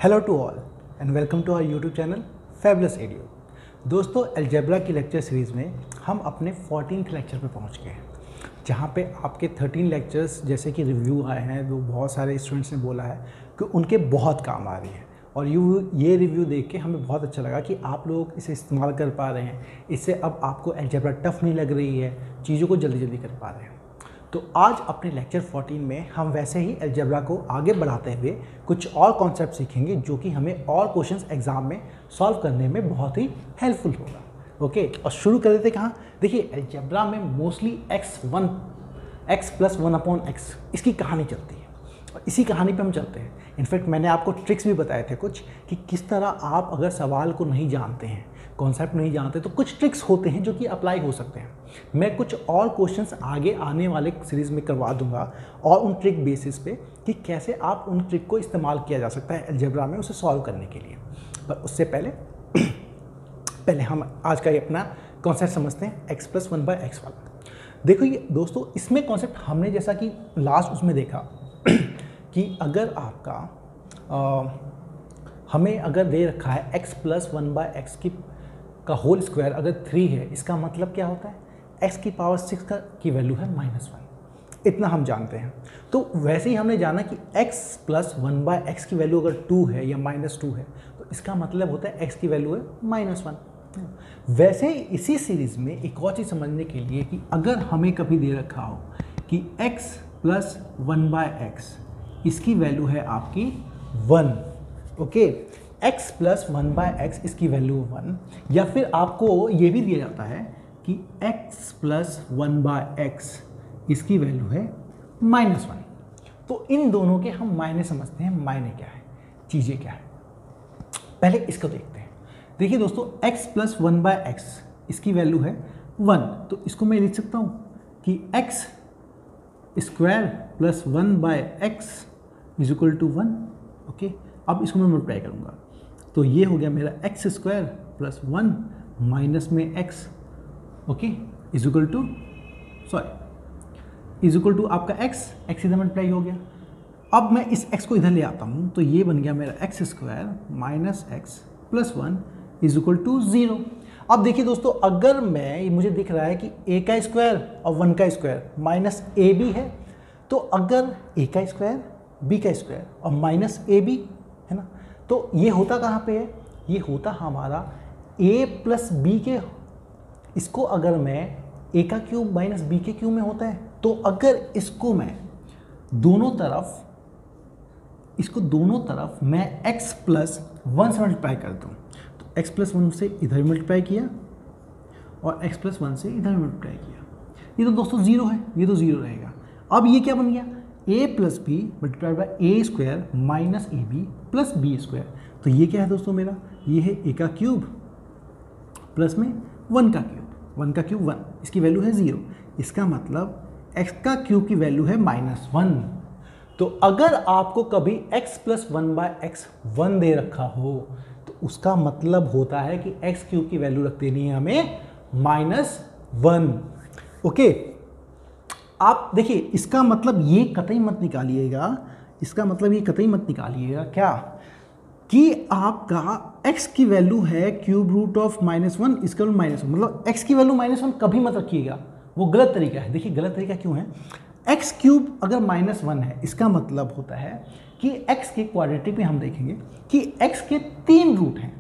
Hello to all and welcome to our YouTube channel fabulous adio. दोस्तों, algebra की lecture series में हम अपने 14th लेक्चर पे पहुंच गए हैं, जहां पे आपके 13 लेक्चर्स जैसे कि रिव्यू आए हैं, वो बहुत सारे स्टूडेंट्स ने बोला है कि उनके बहुत काम आ रही है। और ये रिव्यू देख के हमें बहुत अच्छा लगा कि आप लोग इसे इस्तेमाल कर पा रहे हैं। इससे अब आपको अलजेब्रा टफ नहीं लग रही है, चीज़ों को जल्दी जल्दी कर पा रहे हैं। तो आज अपने लेक्चर 14 में हम वैसे ही अलजेब्रा को आगे बढ़ाते हुए कुछ और कॉन्सेप्ट सीखेंगे जो कि हमें और क्वेश्चंस एग्जाम में सॉल्व करने में बहुत ही हेल्पफुल होगा। ओके, और शुरू कर देते कहाँ। देखिए, अलजेब्रा में मोस्टली x प्लस 1/x इसकी कहानी चलती है और इसी कहानी पे हम चलते हैं। इनफैक्ट मैंने आपको ट्रिक्स भी बताए थे कुछ कि किस तरह आप अगर सवाल को नहीं जानते हैं, कॉन्सेप्ट नहीं जानते, तो कुछ ट्रिक्स होते हैं जो कि अप्लाई हो सकते हैं। मैं कुछ और क्वेश्चंस आगे आने वाले सीरीज़ में करवा दूंगा और उन ट्रिक बेसिस पे कि कैसे आप उन ट्रिक को इस्तेमाल किया जा सकता है अलजेब्रा में उसे सॉल्व करने के लिए। पर उससे पहले हम आज का ये अपना कॉन्सेप्ट समझते हैं, x प्लस 1/x वाला। देखो ये दोस्तों, इसमें कॉन्सेप्ट हमने जैसा कि लास्ट उसमें देखा कि अगर आपका हमें अगर दे रखा है x प्लस 1/x का होल स्क्वायर अगर 3 है, इसका मतलब क्या होता है, x की पावर 6 की वैल्यू है -1। इतना हम जानते हैं। तो वैसे ही हमने जाना कि x प्लस 1/x की वैल्यू अगर 2 है या -2 है, तो इसका मतलब होता है x की वैल्यू है -1। वैसे ही इसी सीरीज़ में एक और चीज़ समझने के लिए कि अगर हमें कभी दे रखा हो कि x प्लस 1/x इसकी वैल्यू है आपकी 1, ओके, x प्लस 1/x इसकी वैल्यू 1, या फिर आपको ये भी दिया जाता है कि x प्लस 1/x इसकी वैल्यू है -1। तो इन दोनों के हम मायने समझते हैं, मायने क्या है, चीज़ें क्या है। पहले इसको देखते हैं। देखिए दोस्तों, x प्लस 1/x इसकी वैल्यू है 1, तो इसको मैं लिख सकता हूँ कि x square plus 1/x is equal to 1। Okay, अब इसको मैं मल्टीप्लाई करूँगा तो ये हो गया मेरा x स्क्वायर प्लस 1 माइनस में x, okay, is equal to आपका x इधर मल्टीप्लाई हो गया। अब मैं इस x को इधर ले आता हूँ तो ये बन गया मेरा x square minus x plus 1 is equal to 0। अब देखिए दोस्तों, अगर मुझे दिख रहा है कि a का स्क्वायर और 1 का स्क्वायर माइनस ए बी है, तो अगर a का स्क्वायर b का स्क्वायर और माइनस ए बी है ना, तो ये होता कहाँ पे है, ये होता हमारा a प्लस बी के, इसको अगर मैं a का क्यूब माइनस b के क्यूब में होता है, तो अगर इसको दोनों तरफ मैं x प्लस 1 से मल्टीप्लाई कर दूँ, तो x प्लस 1 से इधर मल्टीप्लाई किया और x प्लस 1 से इधर मल्टीप्लाई किया, ये तो दोस्तों 0 है, ये तो 0 रहेगा। अब ये क्या बन गया, a plus b multiplied by a square minus a b plus b square. तो ये क्या है दोस्तों मेरा, ये है a का क्यूब प्लस में 1 का क्यूब, 1 का क्यूब 1, इसकी वैल्यू है 0। इसका मतलब x का क्यूब की वैल्यू है -1। तो अगर आपको कभी x प्लस 1/x 1 दे रखा हो, तो उसका मतलब होता है कि x क्यूब की वैल्यू रख देनी है हमें -1। ओके, आप देखिए, इसका मतलब ये कतई मत निकालिएगा, क्या कि आपका x की वैल्यू है क्यूब रूट ऑफ -1, इसका -1, मतलब x की वैल्यू -1 कभी मत रखिएगा, वो गलत तरीका है। देखिए गलत तरीका क्यों है, x क्यूब अगर -1 है, इसका मतलब होता है कि x के क्वाड्रेटिक में हम देखेंगे कि x के 3 रूट हैं,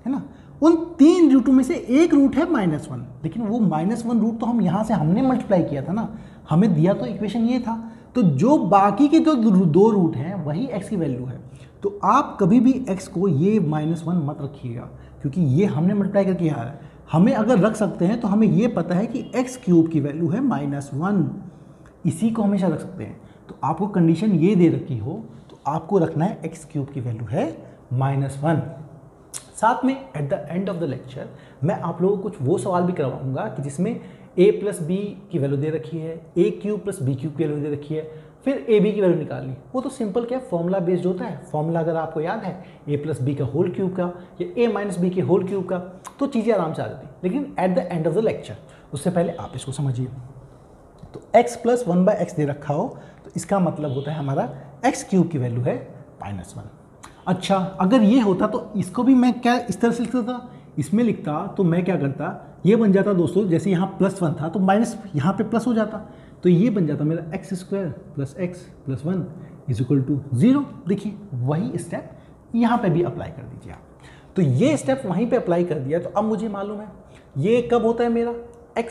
है ना, उन 3 रूटों में से एक रूट है -1, लेकिन वो -1 रूट तो हमने मल्टीप्लाई किया था ना, हमें दिया तो इक्वेशन ये था, तो जो बाकी के जो 2 रूट हैं वही x की वैल्यू है। तो आप कभी भी x को ये -1 मत रखिएगा, क्योंकि ये हमने मल्टीप्लाई करके आ रहा है। हमें अगर रख सकते हैं तो हमें ये पता है कि x क्यूब की वैल्यू है -1, इसी को हमेशा रख सकते हैं। तो आपको कंडीशन ये दे रखी हो तो आपको रखना है x क्यूब की वैल्यू है -1। साथ में at the end of the lecture मैं आप लोगों को कुछ वो सवाल भी करवाऊंगा कि जिसमें a प्लस बी की वैल्यू दे रखी है, a cube plus b cube की वैल्यू दे रखी है, फिर ए बी की वैल्यू निकालनी। वो तो सिंपल क्या, फॉर्मूला बेस्ड होता है। फॉर्मूला अगर आपको याद है a प्लस बी का होल क्यूब का या a माइनस बी के होल क्यूब का, तो चीज़ें आराम से आ जाती। लेकिन at the end of the lecture, उससे पहले आप इसको समझिए। तो x प्लस 1/x दे रखा हो तो इसका मतलब होता है हमारा x क्यूब की वैल्यू है -1। अच्छा अगर ये होता तो इसको भी मैं क्या इस तरह से लिखता था, इसमें लिखता तो मैं क्या करता, ये बन जाता दोस्तों, जैसे यहाँ +1 था तो माइनस यहाँ पे प्लस हो जाता, तो ये बन जाता मेरा x² + x + 1 = 0। देखिए वही स्टेप यहाँ पे भी अप्लाई कर दीजिए आप। तो ये स्टेप वहीं पे अप्लाई कर दिया, तो अब मुझे मालूम है ये कब होता है मेरा x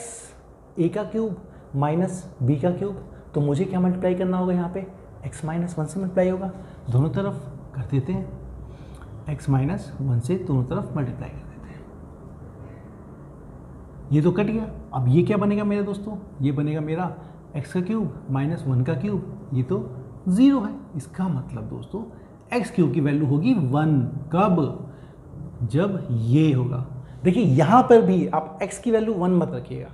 a का क्यूब माइनस b का क्यूब, तो मुझे क्या मल्टीप्लाई करना होगा यहाँ पे x - 1 से मल्टीप्लाई होगा, दोनों तरफ कर देते हैं, x - 1 से दोनों तरफ मल्टीप्लाई कर देते हैं, ये तो कट गया। अब ये क्या बनेगा मेरे दोस्तों, ये बनेगा मेरा x का क्यूब माइनस 1 का क्यूब, ये तो 0 है। इसका मतलब दोस्तों x क्यूब की वैल्यू होगी 1, कब, जब ये होगा। देखिए यहाँ पर भी आप x की वैल्यू 1 मत रखिएगा,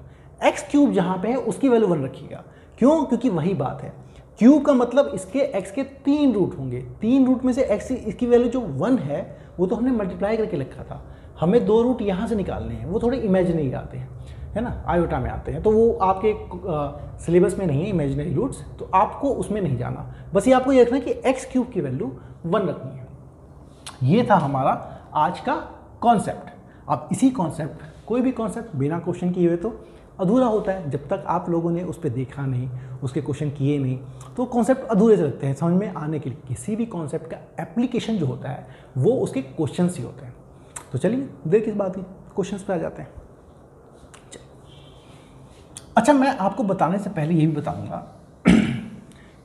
x क्यूब जहाँ पे है उसकी वैल्यू 1 रखिएगा। क्यों, क्योंकि वही बात है, क्यूब का मतलब इसके x के 3 रूट होंगे, 3 रूट में से x इसकी वैल्यू जो 1 है वो तो हमने मल्टीप्लाई करके लिखा था, हमें 2 रूट यहाँ से निकालने हैं, वो थोड़े इमेजिनरी आते हैं, है ना, आयोटा में आते हैं, तो वो आपके सिलेबस में नहीं है इमेजिनरी रूट्स, तो आपको उसमें नहीं जाना, बस ये आपको ये रखना कि x क्यूब की वैल्यू 1 रखनी है। ये था हमारा आज का कॉन्सेप्ट। अब इसी कॉन्सेप्ट, कोई भी कॉन्सेप्ट बिना क्वेश्चन किए हुए तो अधूरा होता है, जब तक आप लोगों ने उस पर देखा नहीं, उसके क्वेश्चन किए नहीं, तो कॉन्सेप्ट अधूरे से लगते हैं समझ में आने के लिए। किसी भी कॉन्सेप्ट का एप्लीकेशन जो होता है वो उसके क्वेश्चंस ही होते हैं। तो चलिए देर किस बात की, क्वेश्चंस पे आ जाते हैं। अच्छा मैं आपको बताने से पहले ये भी बताऊंगा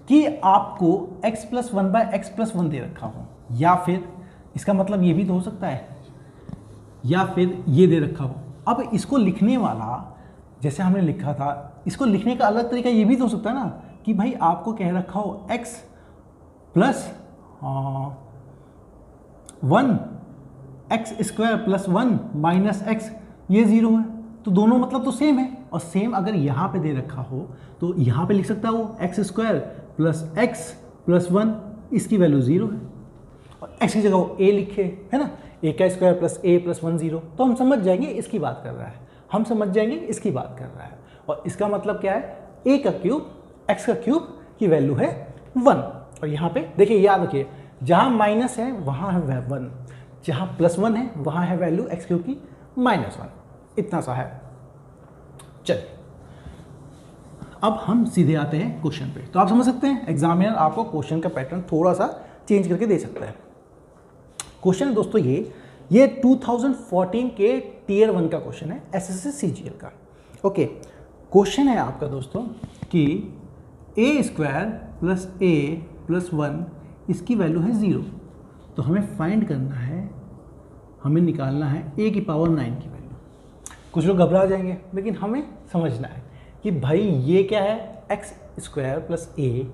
कि आपको x + 1/x + 1 दे रखा हो, या फिर इसका मतलब ये भी तो हो सकता है, या फिर ये दे रखा हो। अब इसको लिखने वाला, जैसे हमने लिखा था, इसको लिखने का अलग तरीका ये भी तो हो सकता है ना कि भाई आपको कह रखा हो x + 1 x² + 1 - x, ये 0 है, तो दोनों मतलब तो सेम है। और सेम अगर यहाँ पे दे रखा हो तो यहाँ पे लिख सकता है वो x² + x + 1, इसकी वैल्यू 0 है, और x की जगह वो a लिखे, है ना, a² + a + 1 0, तो हम समझ जाएंगे इसकी बात कर रहा है, हम समझ जाएंगे इसकी बात कर रहा है। और इसका मतलब क्या है, a का क्यूब x का क्यूब की वैल्यू है 1, और यहाँ पे देखिए याद रखिए जहाँ माइनस है वहाँ है 1, जहाँ +1 है वहाँ है वैल्यू x क्यूब की -1, इतना सा है। चलिए अब हम सीधे आते हैं क्वेश्चन पे। तो आप समझ सकते हैं एग्जामिनर आपको क्वेश्चन का पैटर्न थोड़ा सा चेंज करके दे सकता है। क्वेश्चन दोस्तों ये 2014 के Tier 1 का क्वेश्चन है, SSC CGL का। ओके, क्वेश्चन है आपका दोस्तों कि a² + a + 1 इसकी वैल्यू है 0, तो हमें फाइंड करना है, हमें निकालना है a की पावर 9 की वैल्यू। कुछ लोग घबरा जाएंगे, लेकिन हमें समझना है कि भाई ये क्या है, x² + a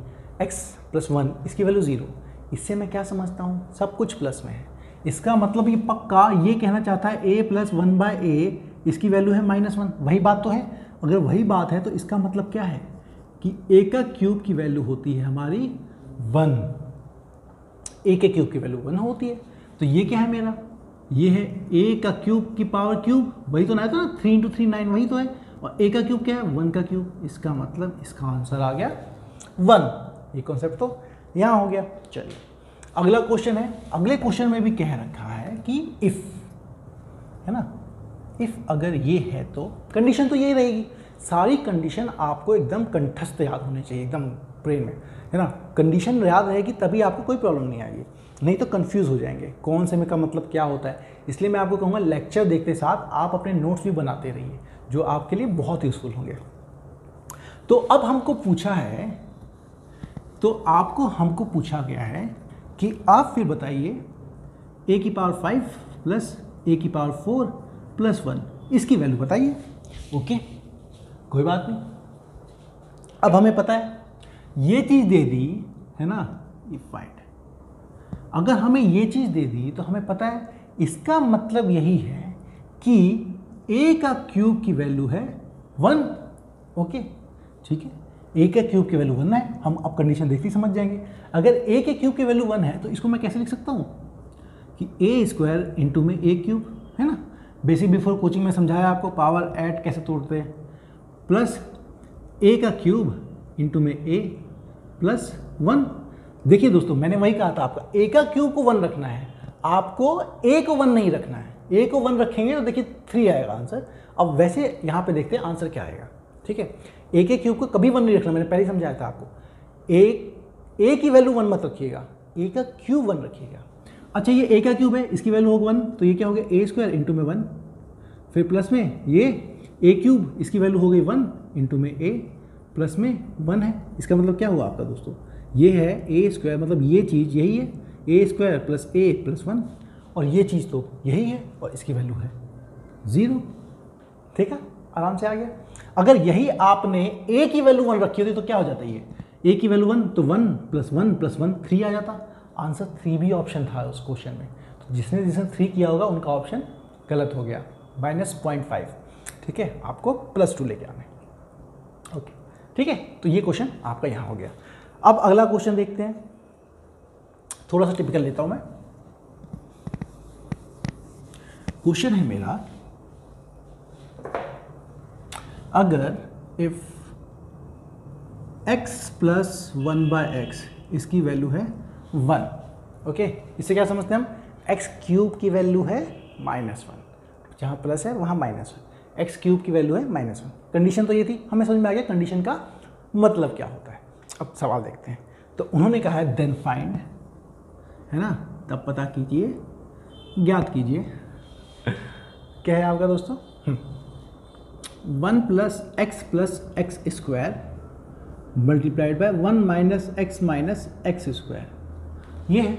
x + 1 इसकी वैल्यू 0, इससे मैं क्या समझता हूँ, सब कुछ प्लस में है। इसका मतलब ये पक्का ये कहना चाहता है a + 1/a इसकी वैल्यू है -1, वही बात तो है। अगर वही बात है तो इसका मतलब क्या है कि a का क्यूब की वैल्यू होती है हमारी 1, a के क्यूब की वैल्यू 1 होती है। तो ये क्या है मेरा, ये है a का क्यूब की पावर क्यूब, वही तो ना था ना, 3 × 3 9, वही तो है। और a का क्यूब क्या है, 1 का क्यूब, इसका मतलब इसका आंसर आ गया 1। ये कॉन्सेप्ट तो यहाँ हो गया। चलिए अगला क्वेश्चन है, अगले क्वेश्चन में भी कह रखा है कि इफ़, है ना, इफ़ अगर ये है तो कंडीशन तो यही रहेगी। सारी कंडीशन आपको एकदम कंठस्थ याद होनी चाहिए, एकदम ब्रेन में, है ना। कंडीशन याद रहेगी तभी आपको कोई प्रॉब्लम नहीं आएगी, नहीं तो कंफ्यूज हो जाएंगे कौन से में का मतलब क्या होता है। इसलिए मैं आपको कहूँगा लेक्चर देखते साथ आप अपने नोट्स भी बनाते रहिए, जो आपके लिए बहुत यूज़फुल होंगे। तो अब हमको पूछा है, तो आपको हमको पूछा गया है कि आप फिर बताइए a की पावर 5 + a की पावर 4 + 1 इसकी वैल्यू बताइए। ओके, कोई बात नहीं। अब हमें पता है ये चीज़ दे दी है ना, ये फाइंड, अगर हमें ये चीज़ दे दी तो हमें पता है इसका मतलब यही है कि a का क्यूब की वैल्यू है 1। ओके ठीक है, a का क्यूब की वैल्यू 1 है। हम अब कंडीशन देखते ही समझ जाएंगे। अगर a के क्यूब की वैल्यू 1 है तो इसको मैं कैसे लिख सकता हूँ कि a² इंटू में a क्यूब, है ना। बेसिक बिफोर कोचिंग में समझाया आपको पावर ऐड कैसे तोड़ते हैं, प्लस a का क्यूब इंटू में a + 1। देखिए दोस्तों, मैंने वही कहा था आपका ए का क्यूब को 1 रखना है, आपको ए को 1 नहीं रखना है। ए को 1 रखेंगे तो देखिए 3 आएगा आंसर। अब वैसे यहाँ पे देखते हैं आंसर क्या आएगा, ठीक है। ए के क्यूब को कभी 1 नहीं रखना, मैंने पहले ही समझाया था आपको। ए की वैल्यू 1 मत रखिएगा, ए का क्यूब 1 रखिएगा। अच्छा, ये ए का क्यूब है, इसकी वैल्यू होगा 1, तो ये क्या हो गया ए स्क्वायर इंटू में 1, फिर प्लस में ये ए क्यूब, इसकी वैल्यू हो गई 1 इंटू में ए प्लस में 1 है। इसका मतलब क्या हुआ आपका दोस्तों, ये है ए स्क्वायर, मतलब ये चीज़ यही है, ए स्क्वायर प्लस ए प्लस 1, और ये चीज़ तो यही है और इसकी वैल्यू है 0। ठीक है, आराम से आ गया। अगर यही आपने ए की वैल्यू 1 रखी होती तो क्या हो जाता है, ये ए की वैल्यू 1 तो 1 प्लस 1 प्लस 1 3 आ जाता। आंसर 3 भी ऑप्शन था उस क्वेश्चन में, तो जिसने 3 किया होगा उनका ऑप्शन गलत हो गया, -0.5। ठीक है, आपको +2 लेके आना है। ओके, ठीक है, तो ये क्वेश्चन आपका यहाँ हो गया। अब अगला क्वेश्चन देखते हैं, थोड़ा सा टिपिकल लेता हूं मैं। क्वेश्चन है मेरा, अगर इफ x प्लस 1/x इसकी वैल्यू है 1, ओके, इससे क्या समझते हैं हम, x क्यूब की वैल्यू है -1, जहाँ प्लस है वहाँ -1, x क्यूब की वैल्यू है -1। कंडीशन तो ये थी, हमें समझ में आ गया कंडीशन का मतलब क्या होता है। अब सवाल देखते हैं, तो उन्होंने कहा है देन फाइंड, है ना, तब पता कीजिए, ज्ञात कीजिए, क्या है आपका दोस्तों, 1 + x square multiplied by 1 - x square, ये है।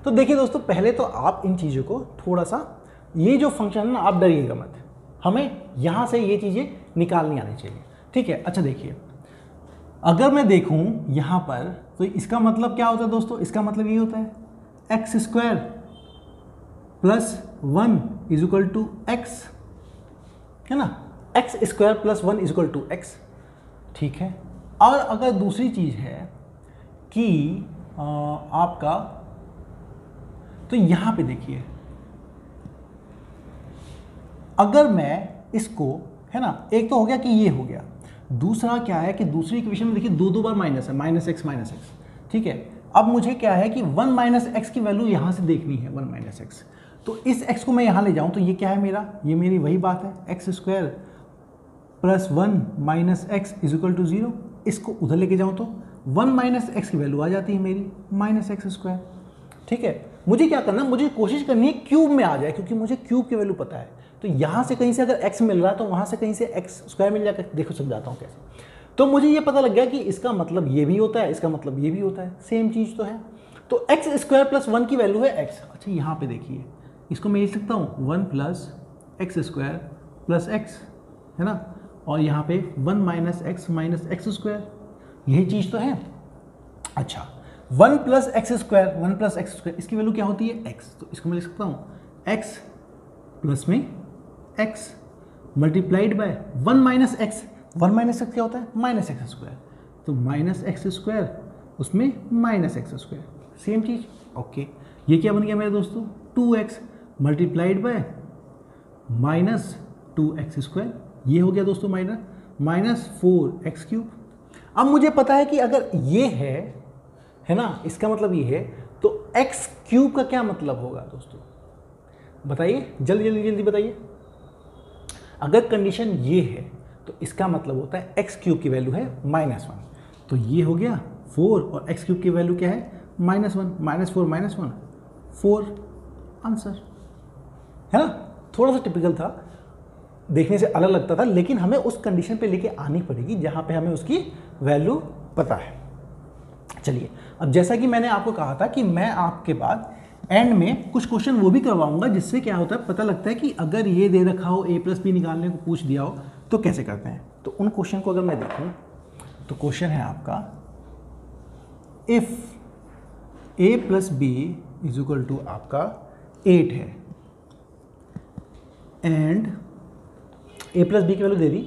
तो देखिए दोस्तों, पहले तो आप इन चीज़ों को थोड़ा सा, ये जो फंक्शन है ना, आप डरिएगा मत, हमें यहाँ से ये चीज़ें निकालनी आनी चाहिए। ठीक है, अच्छा देखिए, अगर मैं देखूँ यहाँ पर, तो इसका मतलब क्या होता है दोस्तों, इसका मतलब ये होता है x स्क्वायर प्लस 1 = x, है ना, x स्क्वायर प्लस 1 = x। ठीक है, और अगर दूसरी चीज़ है कि आपका, तो यहाँ पे देखिए, अगर मैं इसको, है ना, एक तो हो गया कि ये हो गया, दूसरा क्या है कि दूसरी इक्वेशन में देखिए 2 बार माइनस है, -x। ठीक है, अब मुझे क्या है कि 1 - x की वैल्यू यहाँ से देखनी है, 1 - x, तो इस x को मैं यहाँ ले जाऊँ तो ये क्या है मेरा, ये मेरी वही बात है, x स्क्वायर प्लस 1 - x = 0। इसको उधर लेके जाऊँ तो 1 - x की वैल्यू आ जाती है मेरी -x स्क्वायर। ठीक है, मुझे क्या करना, मुझे कोशिश करनी है क्यूब में आ जाए, क्योंकि मुझे क्यूब की वैल्यू पता है। तो यहाँ से कहीं से अगर x मिल रहा है तो वहाँ से कहीं से x स्क्वायर मिल जाएगा। देखो समझाता हूँ कैसे। तो मुझे ये पता लग गया कि इसका मतलब ये भी होता है, इसका मतलब ये भी होता है, सेम चीज़ तो है। तो x स्क्वायर प्लस 1 की वैल्यू है x। अच्छा, यहाँ पे देखिए, इसको मैं लिख सकता हूँ 1 + x स्क्वायर प्लस x, है ना, और यहाँ पे 1 - x स्क्वायर, यही चीज़ तो है। अच्छा, 1 + x स्क्वायर, इसकी वैल्यू क्या होती है x, तो इसको मैं लिख सकता हूँ x प्लस में x multiplied by 1 - x। 1 - x क्या होता है, -x स्क्वायर, तो -x स्क्वायर उसमें -x स्क्वायर, सेम चीज़। ओके, ये क्या बन गया मेरे दोस्तों, 2x multiplied by -2x square, ये हो गया दोस्तों -4x क्यूब। अब मुझे पता है कि अगर ये है ना, इसका मतलब ये है, तो x क्यूब का क्या मतलब होगा दोस्तों, बताइए, जल्दी बताइए। अगर कंडीशन ये है तो इसका मतलब होता है x क्यूब की वैल्यू है -1, तो ये हो गया 4, और x क्यूब की वैल्यू क्या है, -1, -4 -1 4, आंसर, है ना। थोड़ा सा टिपिकल था, देखने से अलग लगता था, लेकिन हमें उस कंडीशन पे लेके आनी पड़ेगी जहाँ पे हमें उसकी वैल्यू पता है। चलिए, अब जैसा कि मैंने आपको कहा था कि मैं आपके बाद एंड में कुछ क्वेश्चन वो भी करवाऊंगा, जिससे क्या होता है, पता लगता है कि अगर ये दे रखा हो, a + b निकालने को पूछ दिया हो तो कैसे करते हैं। तो उन क्वेश्चन को अगर मैं देखूं, तो क्वेश्चन है आपका, इफ a + b = आपका 8 है, एंड a + b की वैल्यू दे दी,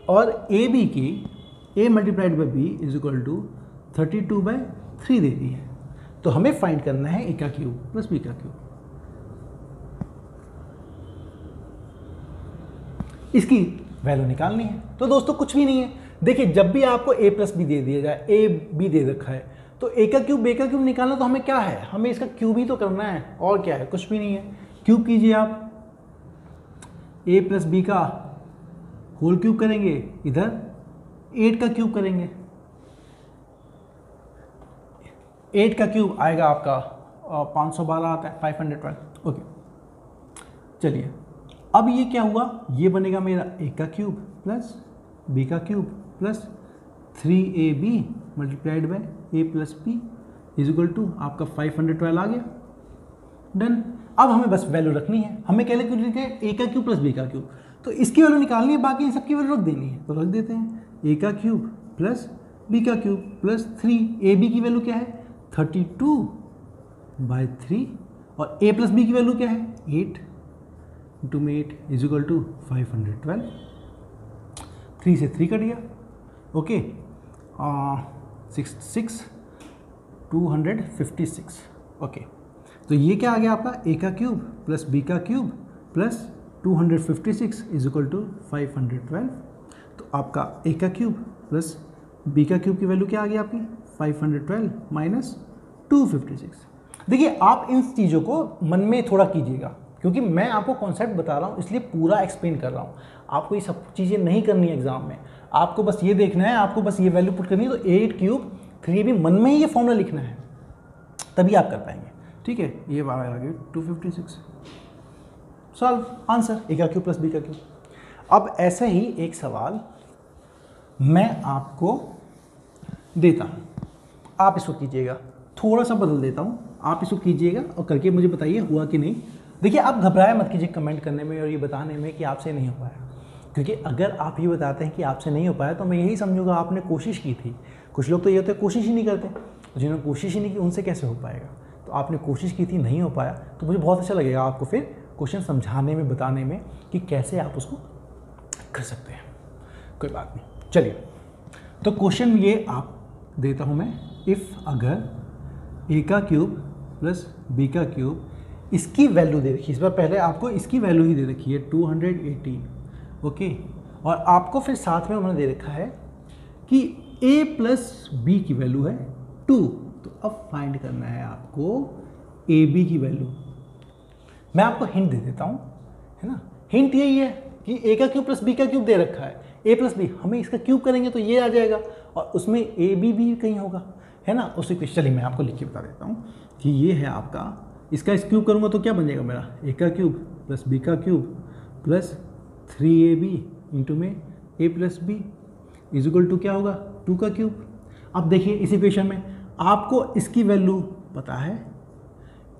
और ab की a मल्टीप्लाइड बाई b = 32/3 दे दी है, तो हमें फाइंड करना है a का क्यूब प्लस b का क्यूब। इसकी वैल्यू निकालनी है। तो दोस्तों कुछ भी नहीं है, देखिए, जब भी आपको a + b दे दिया जाए, a b दे रखा है, तो ए का क्यूब बी का क्यूब निकालना, तो हमें क्या है, हमें इसका क्यूब ही तो करना है, और क्या है, कुछ भी नहीं है। क्यूब कीजिए आप, ए प्लस बी का होल क्यूब करेंगे, इधर 8 का क्यूब करेंगे, 8 का क्यूब आएगा आपका 512 आता है, 512। ओके चलिए, अब ये क्या हुआ, ये बनेगा मेरा ए का क्यूब प्लस बी का cube plus 3ab multiplied by a plus b is equal to आपका 512 आ गया। डन। अब हमें बस वैल्यू रखनी है, हमें कैलकुलेट है ए का क्यूब प्लस बी का क्यूब, तो इसकी वैल्यू निकालनी है, बाकी इन सबकी वैल्यू रख देनी है, तो रख देते हैं। ए का क्यूब प्लस बी का क्यूब प्लस 3ab की वैल्यू क्या है 32/3 और ए प्लस बी की वैल्यू क्या है 8 इंटू में 8 इज इक्वल टू 512। 3 से 3 कट गया। ओके 6 256। ओके तो ये क्या आ गया आपका, ए का क्यूब प्लस बी का cube plus 256 is equal to 512। तो आपका ए का क्यूब प्लस बी का क्यूब की वैल्यू क्या आ गई आपकी 512 माइनस 256। देखिए आप इन चीज़ों को मन में थोड़ा कीजिएगा, क्योंकि मैं आपको कॉन्सेप्ट बता रहा हूँ इसलिए पूरा एक्सप्लेन कर रहा हूँ। आपको ये सब चीज़ें नहीं करनी है एग्जाम में, आपको बस ये देखना है, आपको बस ये वैल्यू पुट करनी है। तो 8 क्यूब 3 भी मन में ही ये फॉर्मूला लिखना है, तभी आप कर पाएंगे। ठीक है, ये आ गया 256। सॉल्व आंसर ए का क्यूब प्लस बी का क्यूब। अब ऐसा ही एक सवाल मैं आपको देता हूँ, आप इसको कीजिएगा, थोड़ा सा बदल देता हूँ, आप इसको कीजिएगा और करके मुझे बताइए हुआ कि नहीं। देखिए आप घबराए मत कीजिए कमेंट करने में और ये बताने में कि आपसे नहीं हो पाया, क्योंकि अगर आप ये बताते हैं कि आपसे नहीं हो पाया तो मैं यही समझूंगा आपने कोशिश की थी। कुछ लोग तो ये होते कोशिश ही नहीं करते, जिन्होंने कोशिश ही नहीं की उनसे कैसे हो पाएगा। तो आपने कोशिश की थी, नहीं हो पाया, तो मुझे बहुत अच्छा लगेगा आपको फिर क्वेश्चन समझाने में, बताने में कि कैसे आप उसको कर सकते हैं। कोई बात नहीं, चलिए तो क्वेश्चन ये आप देता हूँ मैं, इफ़ अगर ए का क्यूब प्लस बी का क्यूब, इसकी वैल्यू दे रखी है, इस बार पहले आपको इसकी वैल्यू ही दे रखी है 218। ओके और आपको फिर साथ में उन्होंने दे रखा है कि a प्लस बी की वैल्यू है 2। तो अब फाइंड करना है आपको ए बी की वैल्यू। मैं आपको हिंट दे देता हूँ, है ना। हिंट यही है कि a का क्यूब प्लस बी का क्यूब दे रखा है, a प्लस बी, हमें इसका क्यूब करेंगे तो ये आ जाएगा और उसमें ए बी भी कहीं होगा, है ना। उसी क्वेश्चन चलिए मैं आपको लिख के बता देता हूँ कि ये है आपका, इसका इस क्यूब करूँगा तो क्या बन जाएगा मेरा, ए का क्यूब प्लस बी का क्यूब प्लस 3ab इंटू में a plus b is equal to क्या होगा 2 का क्यूब। अब देखिए इस इक्वेशन में आपको इसकी वैल्यू पता है,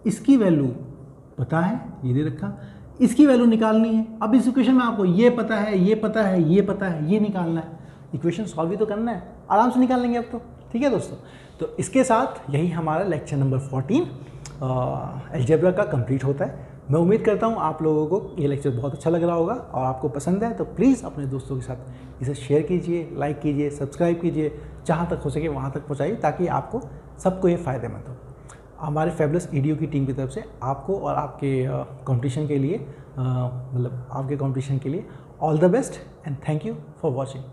इसकी वैल्यू पता है, ये दे रखा, इसकी वैल्यू निकालनी है। अब इस इक्वेशन में आपको ये पता है, ये पता है, ये पता है, ये निकालना है। इक्वेशन सॉल्व भी तो करना है, आराम से निकाल लेंगे अब तो। ठीक है दोस्तों, तो इसके साथ यही हमारा लेक्चर नंबर 14 अलजेब्रा का कंप्लीट होता है। मैं उम्मीद करता हूँ आप लोगों को ये लेक्चर बहुत अच्छा लग रहा होगा और आपको पसंद है तो प्लीज़ अपने दोस्तों के साथ इसे शेयर कीजिए, लाइक कीजिए, सब्सक्राइब कीजिए, जहाँ तक हो सके वहाँ तक पहुँचाइए ताकि आपको सबको ये फ़ायदेमंद हो। हमारे फैबुलस ईडीओ की टीम की तरफ से आपको और आपके कंपटीशन के लिए, मतलब आपके कंपटीशन के लिए all the best and thank you for watching.